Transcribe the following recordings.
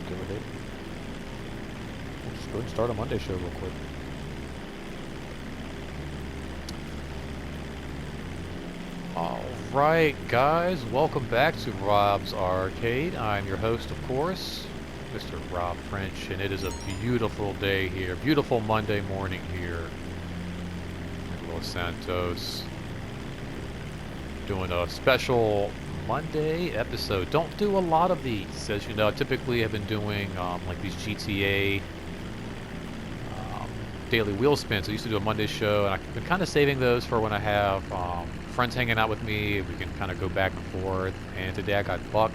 Give or take. We'll just go ahead and start a Monday show real quick. Alright, guys, welcome back to Rob's Arcade. I'm your host, of course, Mr. Rob French, and it is a beautiful day here. Beautiful Monday morning here in Los Santos. Doing a special Monday episode. Don't do a lot of these, as you know. I typically have been doing like these GTA daily wheel spins. I used to do a Monday show, and I've been kind of saving those for when I have friends hanging out with me. We can kind of go back and forth. And today I got Buck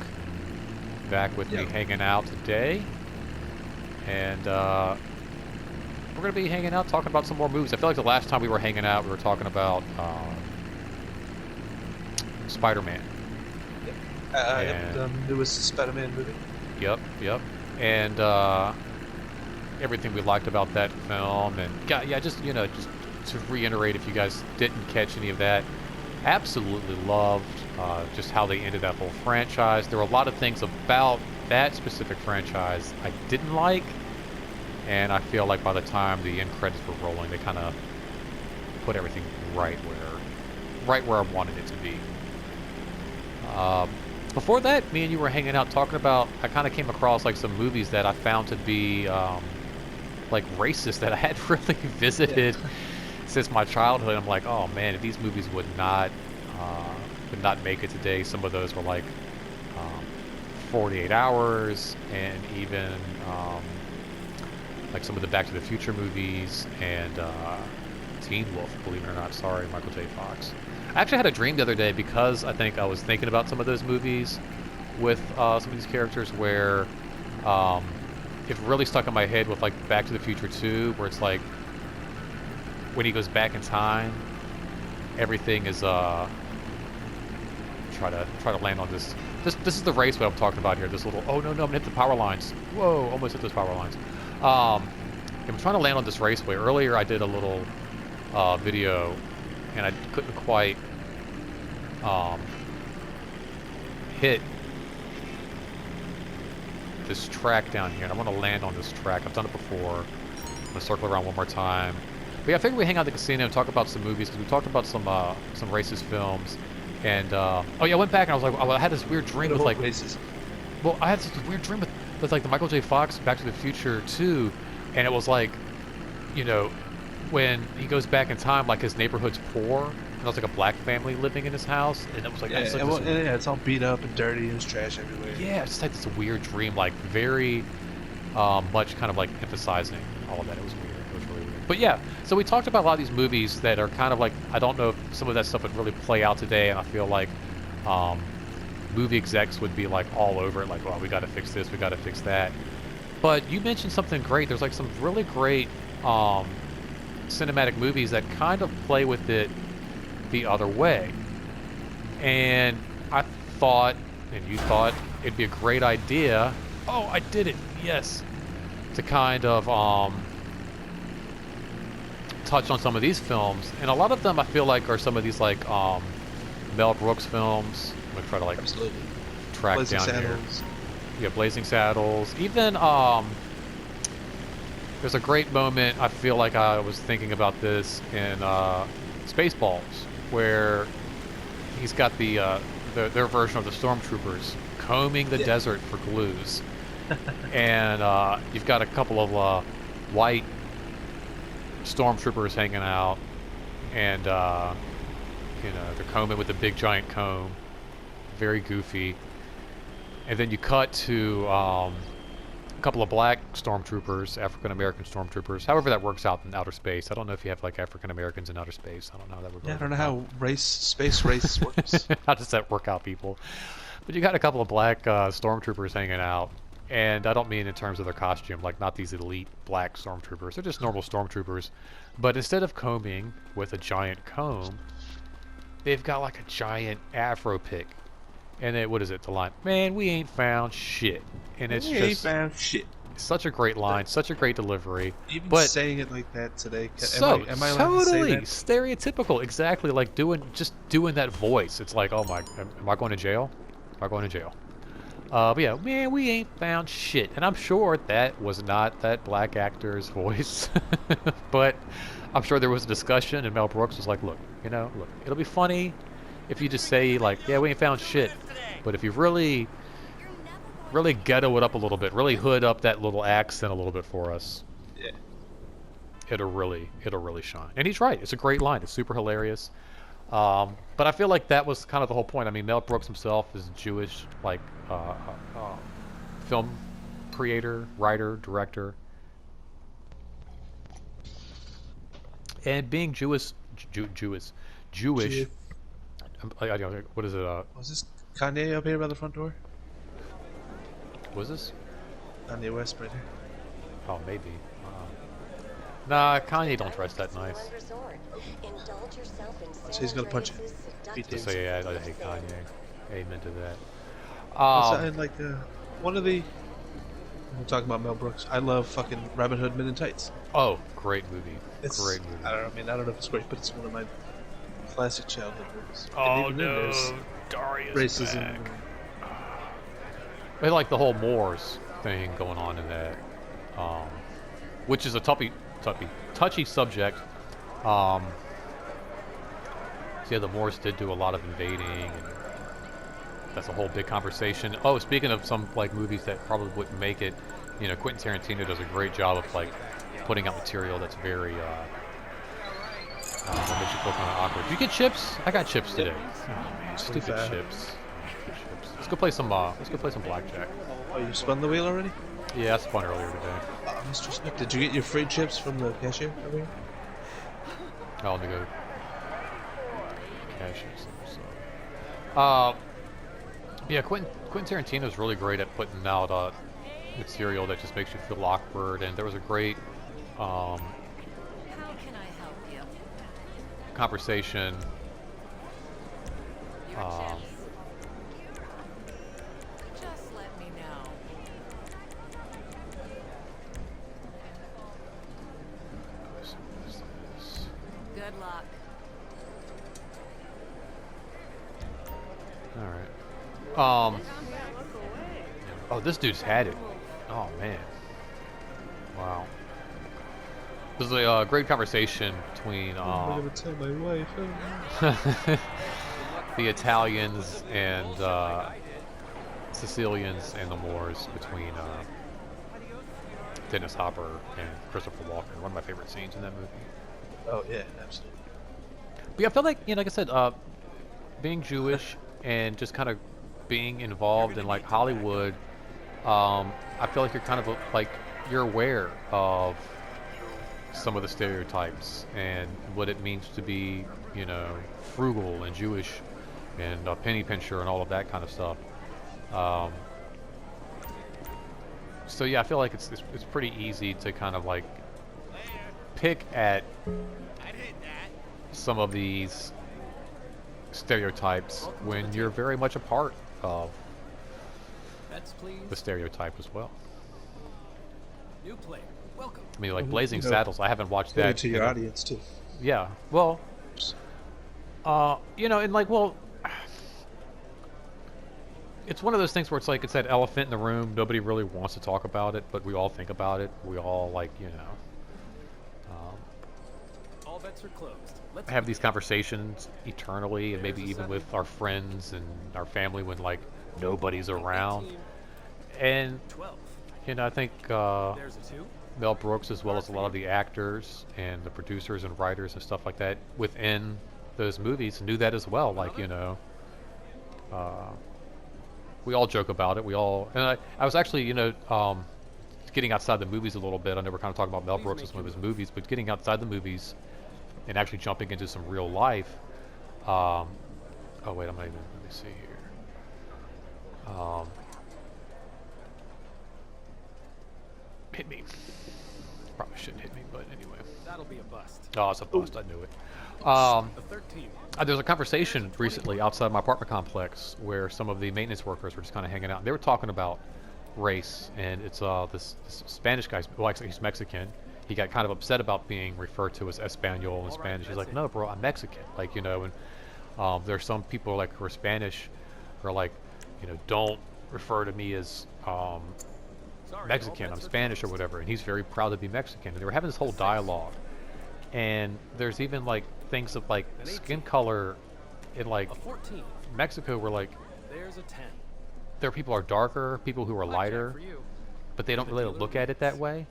back with me hanging out today. And we're going to be hanging out talking about some more movies. I feel like the last time we were hanging out, we were talking about Spider-Man. The newest Spider-Man movie. Yep. And everything we liked about that film. And just to reiterate, if you guys didn't catch any of that, absolutely loved just how they ended that whole franchise. There were a lot of things about that specific franchise I didn't like, and I feel like by the time the end credits were rolling, they kind of put everything right where I wanted it to be. Before that, me and you were hanging out talking about, I kind of came across like some movies that I found to be like racist that I hadn't really visited since my childhood. I'm like, oh man, if these movies would not make it today. Some of those were like 48 Hours, and even like some of the Back to the Future movies, and Teen Wolf, believe it or not. Sorry, Michael J. Fox. I actually had a dream the other day, because I think I was thinking about some of those movies with some of these characters, where it really stuck in my head with like Back to the Future 2, where it's like when he goes back in time, everything is try to land on this. This is the raceway I'm talking about here. This little, oh no, I'm gonna hit the power lines. Whoa, almost hit those power lines. I'm trying to land on this raceway. Earlier I did a little video, and I couldn't quite hit this track down here, and I want to land on this track. I've done it before. I'm gonna circle around one more time. But yeah, I figured we hang out at the casino and talk about some movies, because we talked about some racist films. And oh yeah, I went back and I was like, I had this weird dream with like races. Well, I had such a weird dream with like the Michael J. Fox Back to the Future 2, and it was like, when he goes back in time, like his neighborhood's poor, and there's like a black family living in his house, and it was like, it's all beat up and dirty, and there's trash everywhere. Yeah, it's like this weird dream, like very much kind of like emphasizing all of that. It was weird. It was really weird. But yeah, so we talked about a lot of these movies that are kind of like, I don't know if some of that stuff would really play out today, and I feel like movie execs would be like all over it, like, well, we got to fix this, we got to fix that. But you mentioned something great. There's like some really great cinematic movies that kind of play with it the other way. And I thought, and you thought, it'd be a great idea. Oh, I did it. Yes. To kind of touch on some of these films. And a lot of them I feel like are some of these like Mel Brooks films. I'm going to try to like track Blazing down Saddles. Here. Yeah, Blazing Saddles. Even there's a great moment, I feel like I was thinking about this in Spaceballs, where he's got their version of the stormtroopers combing the desert for clues. And you've got a couple of white stormtroopers hanging out, and they're combing with a big giant comb, very goofy. And then you cut to a couple of black stormtroopers, African American stormtroopers, however that works out in outer space. I don't know if you have like African Americans in outer space. I don't know how that would work. Yeah, I don't know how space race works. How does that work out, people? But you got a couple of black stormtroopers hanging out, and I don't mean in terms of their costume, like not these elite black stormtroopers. They're just normal stormtroopers. But instead of combing with a giant comb, they've got like a giant afro pick. And it, what is it, the line? Man, we ain't found shit. And it's ain't found shit. Such a great line, such a great delivery. Even but saying it like that today, am I allowed to say totally that? stereotypical, exactly, like doing that voice. It's like, oh my, am I going to jail? Am I going to jail? But yeah, man, we ain't found shit. And I'm sure that was not that black actor's voice. But I'm sure there was a discussion, and Mel Brooks was like, look, look, it'll be funny if you just say, like, yeah, we ain't found shit. But if you really, really ghetto it up a little bit, really hood up that little accent a little bit for us, Yeah. it'll really shine. And he's right. It's a great line. It's super hilarious. But I feel like that was kind of the whole point. I mean, Mel Brooks himself is Jewish, like, film creator, writer, director, and being Jewish. Gee, What is it? was this Kanye up here by the front door? Was this? Kanye West right here. Oh, maybe. Nah, Kanye don't dress that nice. So he's gonna punch it. Beat Just Davis. say, yeah, I hate Kanye. Amen to that. And like one of the. We're talking about Mel Brooks. I love fucking Robin Hood Men in Tights. Oh, great movie. It's Great movie. I don't know. I mean, I don't know if it's great, but it's one of my classic childhood movies. And Oh even then no, there's Darius racism. back. I like the whole Moors thing going on in that, which is a touchy subject. So yeah, the Moors did do a lot of invading, and that's a whole big conversation. Oh, speaking of some like movies that probably wouldn't make it, Quentin Tarantino does a great job of like putting out material that's very that makes you feel kind of awkward. Did you get chips? I got chips today. Oh man, stupid 25. chips. Let's go play some. Let's go play some blackjack. Oh, you spun the wheel already? Yeah, I spun earlier today. Mr. Smith, did you get your free chips from the cashier over here? Oh, let me go. Cash it. Yeah, Quentin Tarantino's really great at putting out material that just makes you feel awkward. And there was a great How can I help you? conversation. Your chips. Just let me know. Good luck. All right. Oh, this dude's had it. Oh man. Wow. This is a great conversation between I'm gonna tell my wife. the Italians and Sicilians and the Moors, between Dennis Hopper and Christopher Walken. One of my favorite scenes in that movie. Oh yeah, absolutely. But yeah, I feel like, like I said, being Jewish and just kind of being involved in like Hollywood, I feel like you're kind of like you're aware of some of the stereotypes and what it means to be, frugal and Jewish and a penny pincher and all of that kind of stuff. So yeah, I feel like it's pretty easy to kind of like pick at some of these stereotypes when you're very much a part of Bets, please. the stereotype as well. New player. Welcome. I mean, like Mhm. Blazing You know, Saddles, I haven't watched Play that. it to your audience too. Yeah, well, and like, well, it's one of those things where it's like it's that elephant in the room. Nobody really wants to talk about it, but we all think about it. We all like, All bets are closed. Let's have these conversations eternally, and maybe even with our friends and our family when like nobody's around. 18, And 12. I think There's a 2. Mel Brooks, as well as a lot of the actors and the producers and writers and stuff like that within those movies, knew that as well. Like, we all joke about it. And I was actually, getting outside the movies a little bit. I know we're kind of talking about Mel Brooks and some of his movies, but getting outside the movies and actually jumping into some real life. Oh wait, let me see here. Hit me. Probably shouldn't hit me, but anyway. That'll be a bust. Oh, it's a bust. I knew it. A 13. There's a conversation recently outside my apartment complex where some of the maintenance workers were just kind of hanging out. They were talking about race, and it's this Spanish guy. Well, actually, he's Mexican. He got kind of upset about being referred to as Espanol in Spanish. He's like, "No, bro, I'm Mexican." Like, and there's some people like who are Spanish, who are like, don't refer to me as Sorry, all Mexican, I'm bets are Spanish or closed. whatever, and he's very proud to be Mexican. And they were having this whole dialogue, and there's even like things of like An skin 18. color in like A 14. Mexico, where like There's a 10. there are people who are darker, people who are Blackjack lighter, for you. but they don't The really dealer look at it that wins. way.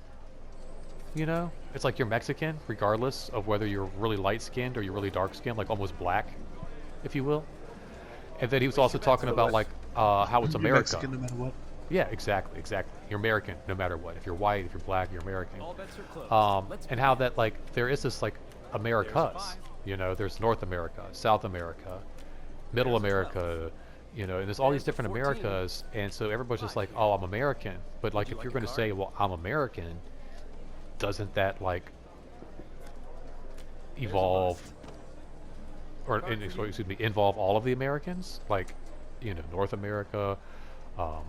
You know, it's like you're Mexican, regardless of whether you're really light skinned or you're really dark skinned, like almost black, if you will. And then he was also talking about like how it's You're America. Mexican no matter what. Yeah, exactly, exactly. You're American, no matter what. If you're white, if you're black, you're American. All bets are closed. Let's And how begin. that like there is this like Americas. five. You know, there's North America, South America, Middle There's a 12. America. You know, and there's all these There's a different 14. Americas, and so everybody's just like, oh, I'm American. But like, you if like you're a going to card? say, well, I'm American, doesn't that like a evolve, or Card for you. excuse me, involve all of the Americans, like, you know, North America, um,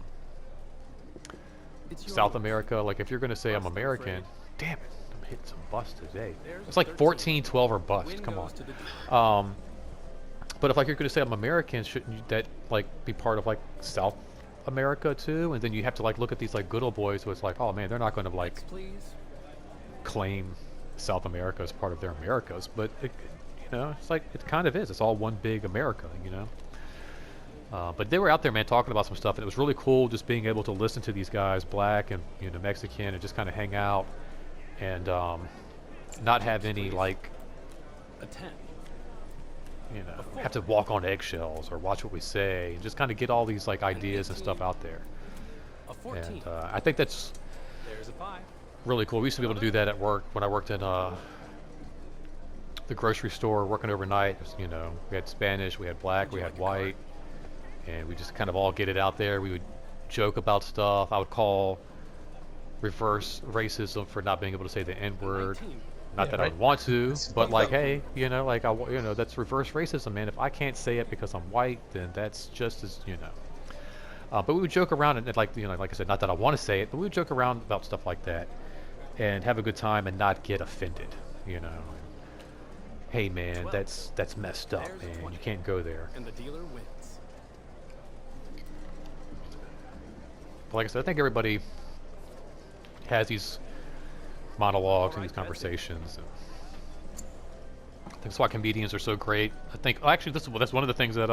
It's your South move. America. Like, if you're going to say I'm Bust, I'm American, afraid. damn it, I'm hitting some bust today. There's It's a like 13. 14, 12 or bust. Win Come on. goes to the dealer. But if like you're going to say I'm American, shouldn't that like be part of like South America too? And then you have to like look at these like good old boys who it's like, oh man, they're not going to like Next, please. claim South America as part of their Americas, but it, you know, it's like it kind of is. It's all one big America, you know. But they were out there, man, talking about some stuff, and it was really cool just being able to listen to these guys, black and you know Mexican, and just kind of hang out and not have any like A 10. you know have to walk on eggshells or watch what we say, and just kind of get all these like ideas and stuff out there. A 14. And I think that's There's a 5. really cool. We used to be able to do that at work when I worked in the grocery store working overnight. You know, we had Spanish, we had black, we had white, and we just kind of all get it out there. We would joke about stuff. I would call reverse racism for not being able to say the N word. 19. Not Yeah, that I right. would want to, It's but fucked like, up. hey, you know, like you know, that's reverse racism, man. If I can't say it because I'm white, then that's just as you know. But we would joke around and like you know, like I said, not that I want to say it, but we would joke around about stuff like that, and have a good time and not get offended. You know, hey man, 12. that's messed up, There's a man. 20. You can't go there. And the dealer wins. But like I said, I think everybody has these monologues and these conversations. And I think that's why comedians are so great. I think actually that's one of the things that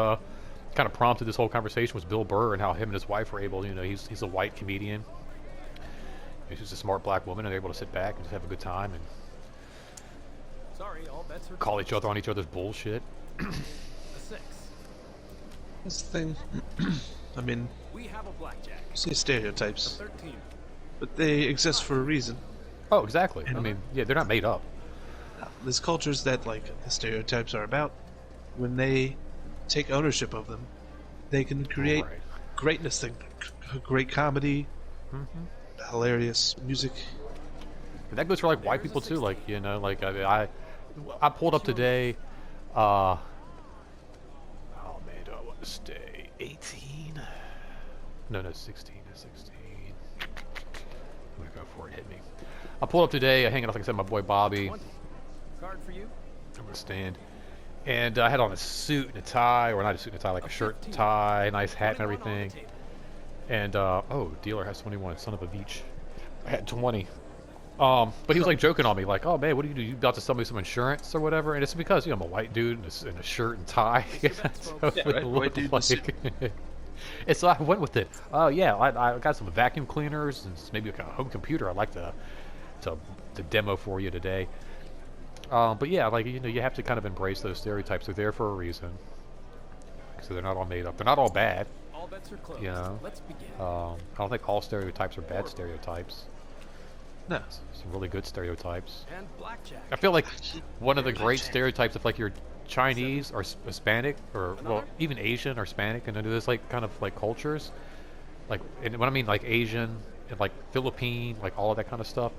kind of prompted this whole conversation was Bill Burr and how him and his wife were able. You know, he's a white comedian. She's a smart black woman, and they're able to sit back and just have a good time and Sorry, all bets are call each closed. other on each other's bullshit. A 6. That's the thing. I mean, We have a blackjack. you say A stereotypes, 13. but they exist for a reason. Oh, exactly. I mean, yeah, they're not made up. There's cultures that like the stereotypes are about. When they take ownership of them, they can create Right. greatness. Great comedy, hilarious music. And that goes for like white There's a people too. 16. Like you know, like I pulled up today. Oh man, do I want to stay 18? No, 16. 16. I'm gonna go for it. Hit me. I pulled up today. I hanging out, like I said, my boy Bobby. 20. Card for you. I'm gonna stand. And I had on a suit and a tie, or not a suit and a tie, like a shirt and 15. tie, nice hat and 21 on the everything. table. And oh, dealer has 21. Son of a beach. I had 20. But he was like joking on me, like, "Oh man, what do? You about to sell me some insurance or whatever?" And it's because you know I'm a white dude in a shirt and tie. bets, So folks. it Yeah, right, white looked dude in a suit. and so I went with it. Oh yeah, I got some vacuum cleaners and maybe like a home computer. I'd like to demo for you today. But yeah, like you know, you have to kind of embrace those stereotypes. They're there for a reason. So they're not all made up. They're not all bad. All bets are closed. You know, Let's begin. I don't think all stereotypes are bad stereotypes. No, Some really good stereotypes. And blackjack. I feel like one of the great Blackjack. stereotypes, if like you're Chinese or Hispanic or well Another? even Asian or Hispanic, and then there's like kind of like cultures, like and when I mean like Asian and like Philippine, like all of that kind of stuff,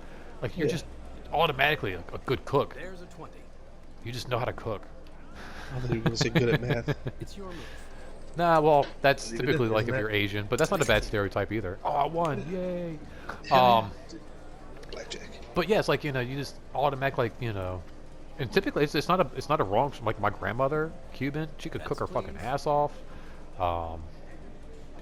like you're Yeah. just automatically a good cook. There's a 20. You just know how to cook. I thought you were going to say good at math. It's your move. Nah, well that's Even typically if- like isn't if that- you're Asian, but that's not a bad stereotype either. Oh, I won! Yay! Blackjack. But yeah, it's like you know, you just automatic like you know, and typically it's not a wrong. Like my grandmother, Cuban, she could cook her Yes, fucking please. ass off.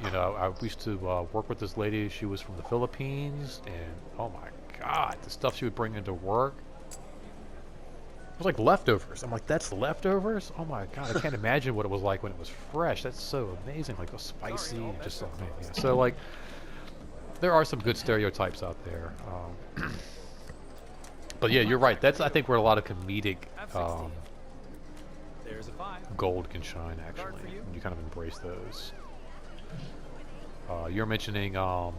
You know, I used to work with this lady. She was from the Philippines, and oh my God, the stuff she would bring into work. It was like leftovers. I'm like, that's leftovers? Oh my God, I can't imagine what it was like when it was fresh. That's so amazing. Like, so spicy and just so amazing. Yeah. So, like, there are some good stereotypes out there. But yeah, you're right. That's, I think, where a lot of comedic There's a 5. gold can shine, actually. for you. You kind of embrace those. You're mentioning the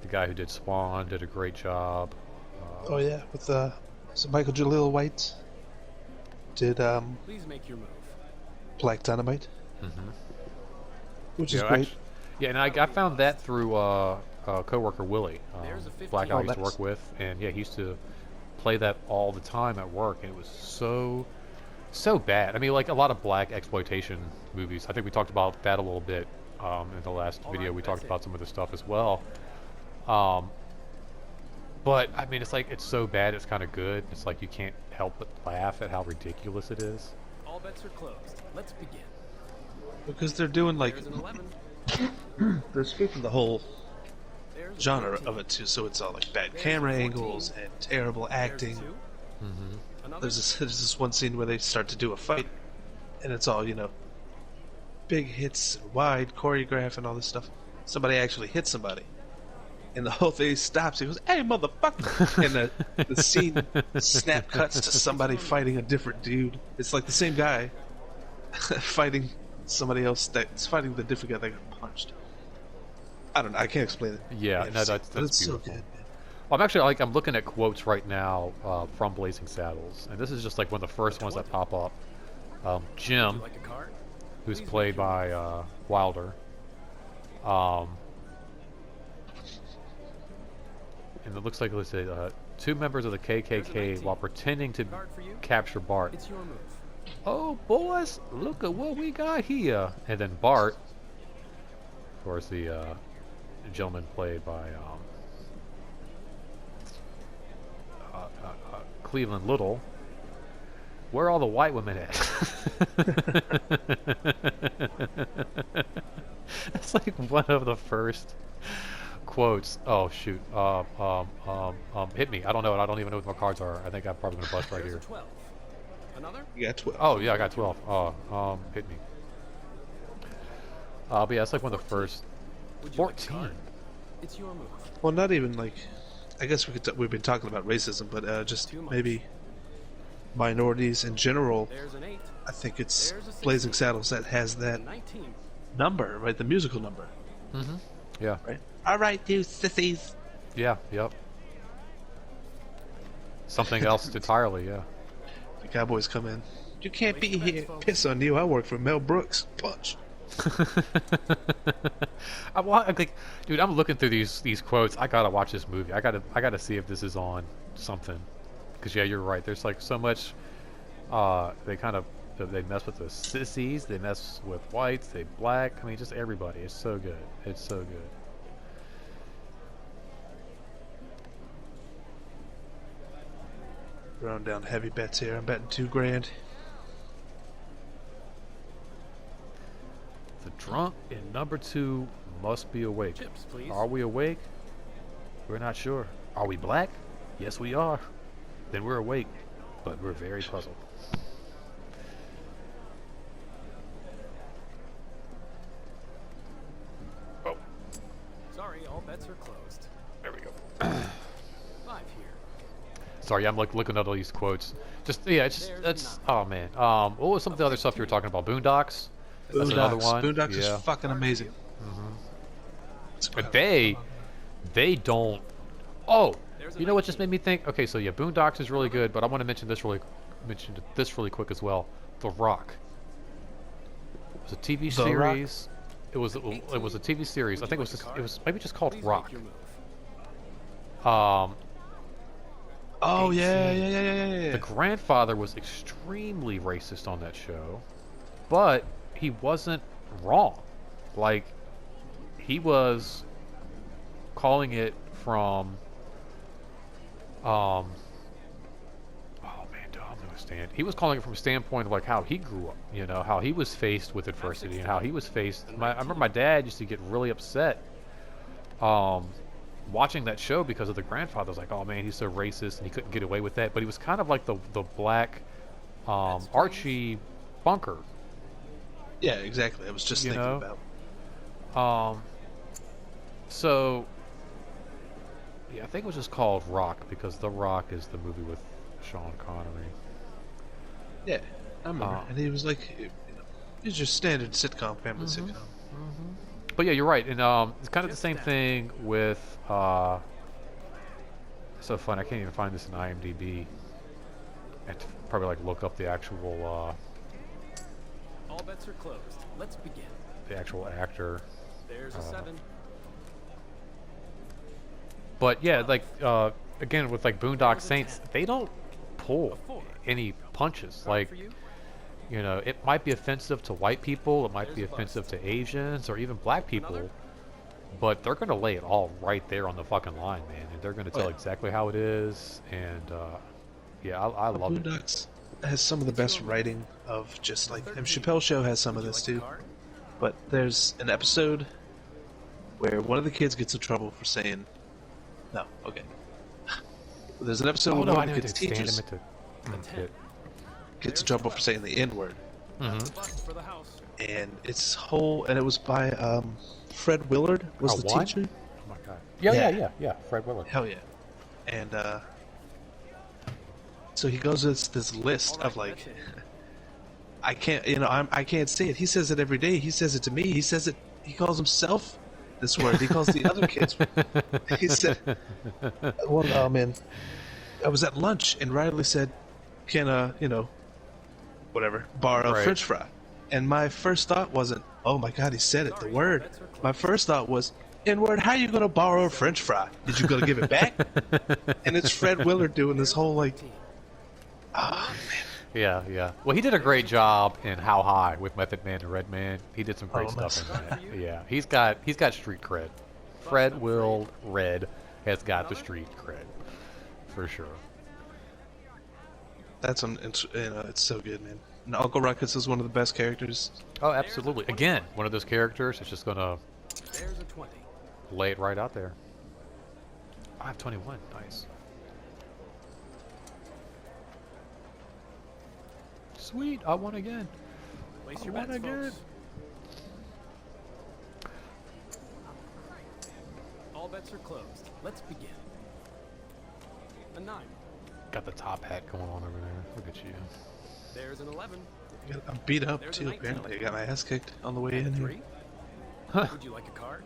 guy who did Spawn did a great job. Oh yeah, with so Michael Jaleel White did Please make your move. Black Dynamite, which is Yeah, great. actually, yeah, and I found that through coworker Willie, There's a 15. black guy I Oh, used to nice. work with, and yeah, he used to play that all the time at work, and it was so bad. I mean, like a lot of black exploitation movies. I think we talked about that a little bit in the last All video. right, We that's talked it. about some of the stuff as well. But I mean, it's like it's so bad, it's kind of good. It's like you can't help but laugh at how ridiculous it is. All bets are closed. Let's begin. Because they're doing like There's an 11. they're skipping the whole There's a genre 13. of it too. So it's all like bad There's camera 14. angles and terrible There's a acting. 2. Another. There's this one scene where they start to do a fight, and it's all big hits and wide choreograph and all this stuff. Somebody actually hits somebody, and the whole thing stops. He goes, "Hey, motherfucker!" And the scene snap cuts to somebody fighting a different dude. It's like the same guy fighting somebody else that's fighting the different guy that got punched. I don't know. I can't explain it. Yeah, no, But that's it's beautiful. so good, man. I'm actually I'm looking at quotes right now from Blazing Saddles, and this is just like one of the first ones that pop up. Would Jim, you like a card? who's Please played make your by Wilder, and it looks like let's say two members of the KKK 19. while pretending to Card for you. capture Bart. It's your move. Oh boys, look at what we got here! And then Bart, of course, the gentleman played by Cleveland Little. Where are all the white women at? That's like one of the first quotes. Oh shoot! Hit me. I don't know. I don't even know what my cards are. I think I'm probably gonna bust right There's here. a 12. Another. You got 12. Oh yeah, I got 12. Hit me. But yeah, it's like one of the first. Would you like a 14. card? It's your move. Well, not even like. I guess we've been talking about racism, but just Too much. maybe minorities in general. There's an 8. I think it's There's a Blazing 16. Saddles that has that 19. number, right? The musical number, Mm-hmm. Yeah. right? All right, you sissies. Yeah. Yep. Something else entirely. Yeah. The Cowboys come in. You can't be Waste your here. bets, folks. Piss on you. I work for Mel Brooks. Punch. I'm like, dude, I'm looking through these quotes. I gotta watch this movie. I gotta see if this is on something. Cause yeah, you're right. There's like so much. They mess with the sissies. They mess with whites. They black. I mean, just everybody. It's so good. It's so good. Throwing down heavy bets here. I'm betting $2,000. The drunk in number 2 must be awake. Chips, please. Are we awake? We're not sure. Are we black? Yes, we are. Then we're awake, but we're very puzzled. Oh, Sorry, all bets are closed. there we go. 5 here. Sorry, I'm like looking at all these quotes. Just yeah, it's just There's that's none. oh man. What was some of the other stuff you were talking about? Boondocks. That's another one. Boondocks Yeah. is fucking amazing. But they don't. Oh, There's a you know what just 19. made me think? Okay, so yeah, Boondocks is really good, but I want to mention this really quick as well. The Rock. It was a TV The Rock? series. It was a TV series. I think it was maybe just called Please Rock. make your move. Oh, yeah, 18. yeah. The grandfather was extremely racist on that show, but he wasn't wrong. Like, he was calling it from, oh man, Dom knows understand. He was calling it from a standpoint of like how he grew up, how he was faced with adversity and how he was faced. I remember my dad used to get really upset watching that show because of the grandfather. Was like, oh man, he's so racist and he couldn't get away with that. But he was kind of like the black Archie Bunker. Yeah, exactly. I was just thinking about. So yeah, I think it was just called Rock because The Rock is the movie with Sean Connery. Yeah, I remember. And he was like, he's just standard sitcom, family sitcom. But yeah, you're right, and it's kind of the same thing with. So fun, I can't even find this in IMDb. I have to probably like look up the actual. All bets are closed. Let's begin. The actual actor. There's a 7. But yeah, like again with like Boondock Saints, they don't pull any punches. Like, it might be offensive to white people, it might be offensive to Asians or even black people, but they're gonna lay it all right there on the fucking line, man, and they're gonna tell exactly how it is. And yeah, I love it. Boondocks has some of the best writing of just like, and Chappelle Show has some of this too. But there's an episode where one of the kids gets in trouble for saying, no, okay. There's an episode where one of the kids' teachers gets in trouble for saying the N-word. And and it was by Fred Willard was the teacher. Oh my god. Yeah, Fred Willard. Hell yeah. And so he goes with this list of like, I can't, I can't say it. He says it every day. He says it to me. He says it. He calls himself this word. He calls the other kids. He said, "Well, man, I was at lunch and Riley said, can whatever, borrow a French fry." And my first thought wasn't, "Oh my God, he said it, the word." My first thought was, "N-word, how are you gonna borrow a French fry? Did you gonna give it back?" And it's Fred Willard doing this whole like, oh man. Yeah. Well, he did a great job in How High with Method Man and Redman. He did some great stuff in that. Yeah, he's got street cred. Fred Will Red has got the street cred for sure. That's it's so good, man. And Uncle Ruckus is one of the best characters. Oh, absolutely. Again, one of those characters that's just gonna There's a 20. lay it right out there. 521, nice. Sweet, I won again. Place I your won bets, again. folks. All bets are closed. Let's begin. A 9. Got the top hat going on over there. Look at you. There's an 11. I'm beat up There's a too, 19. apparently. I got my ass kicked on the way in here. 3. Would you like a card?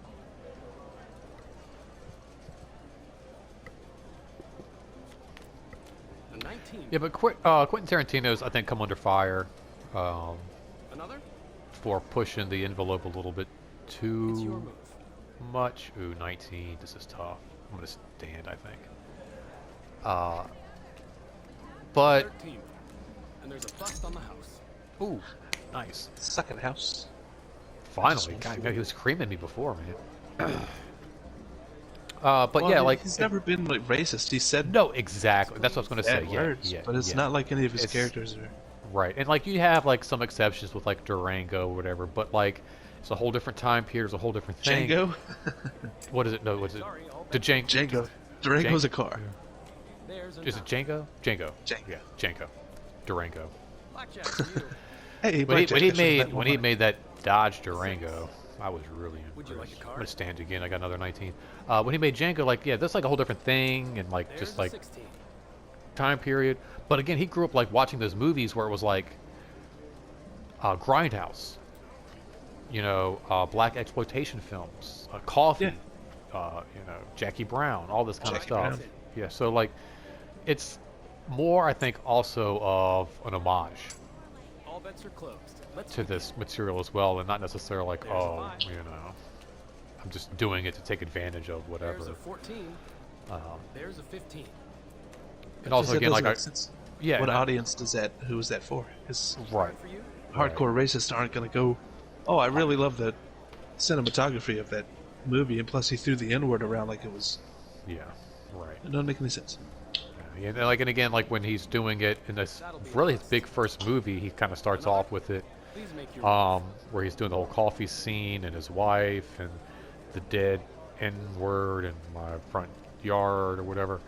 A 19. Yeah, but Quentin Tarantino's, I think, come under fire Another? for pushing the envelope a little bit It's your too move. much. Ooh, 19. This is tough. I'm going to stand, I think. But, 13. And there's a bust on the house. ooh, nice. Second house. Finally. God, he was creaming me before, man. But yeah, like... he's never been like racist. He said No, exactly. That's what I was going to say. bad words, Yeah, but it's yeah. not like any of his It's- characters are. Right, and like you have like some exceptions with like Durango or whatever, but like it's a whole different time period, it's a whole different thing. Django? What is it? No, what's it? Sorry, all The bets. Django. Durango's a car. There's a Is it Django? Django. Django. Yeah, Django. Durango. Blackjack for you. Hey, When he Blackjack, I should've made bet when he made that Dodge Durango, I was really impressed. Would you like a card? I'm gonna stand again. I got another 19. When he made Django, like yeah, that's like a whole different thing, and like There's just a like 16. time period. But again, he grew up like watching those movies where it was like Grindhouse, black exploitation films, Coffee, Jackie Brown, all this kind of Jackie stuff. Brown. Yeah, so like, it's more, I think, also of an homage All bets are closed. Let's to this material as well, and not necessarily like, There's a oh, five. I'm just doing it to take advantage of There's whatever. a 14. Um, There's a 15. and also That again, doesn't like, make sense. yeah, What and I- audience does that? Who is that for? Because right. For you? hardcore racists aren't going to go, "Oh, I really love the cinematography of that movie," and plus he threw the N-word around like it was. Yeah, right. It doesn't make any sense. Yeah, funny. And like, and again, like when he's doing it in this really his big first movie, he kind of starts off with it, Please make your where he's doing the whole coffee scene and his wife and the dead N word in my front yard or whatever.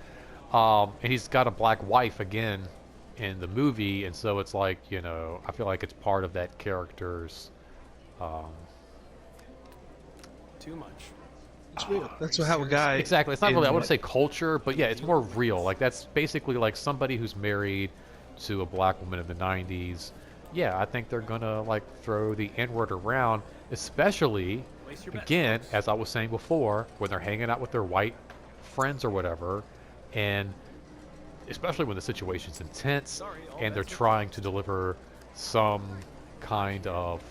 And he's got a black wife again in the movie, and so it's like, you know, I feel like it's part of that character's. too much. It's real. That's how a guy. Exactly. It's not really, I in, wouldn't say culture, but yeah, it's more real. Like, that's basically like somebody who's married to a black woman in the 90s. Yeah, I think they're gonna like throw the N-word around, especially, Place your bets, again, folks. as I was saying before, when they're hanging out with their white friends or whatever, and especially when the situation's intense and they're trying to deliver some kind of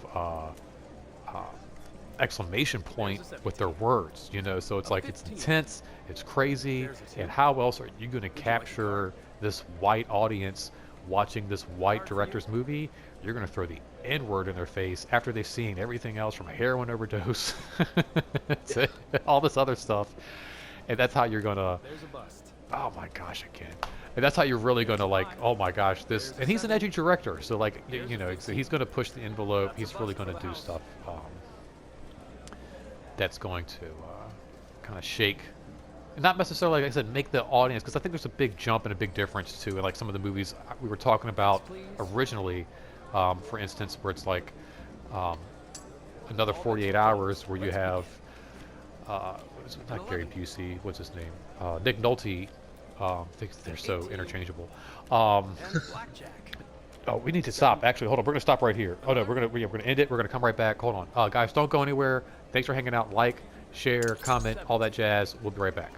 exclamation point with their words, you know. So it's like it's intense, it's crazy, and how else are you going to capture this white audience watching this white director's movie? You're going to throw the N-word in their face after they've seen everything else from heroin overdose to all this other stuff, and that's how you're going to. There's a bust. Oh my gosh, again. And that's how you're really going to like, oh my gosh, this. And he's an edgy director, so like, you know, so he's going to push the envelope. He's really going to do stuff that's going to kind of shake, not necessarily, like I said, make the audience, because I think there's a big jump and a big difference too in like some of the movies we were talking about originally, for instance, where it's like another 48 Hours, where you have not Gary Busey, what's his name, Nick Nolte. I think they're so interchangeable. And blackjack. Oh, we need to stop. Actually, hold on. We're gonna stop right here. Oh no, we're gonna end it. We're gonna come right back. Hold on, guys. Don't go anywhere. Thanks for hanging out. Like, share, comment, all that jazz. We'll be right back.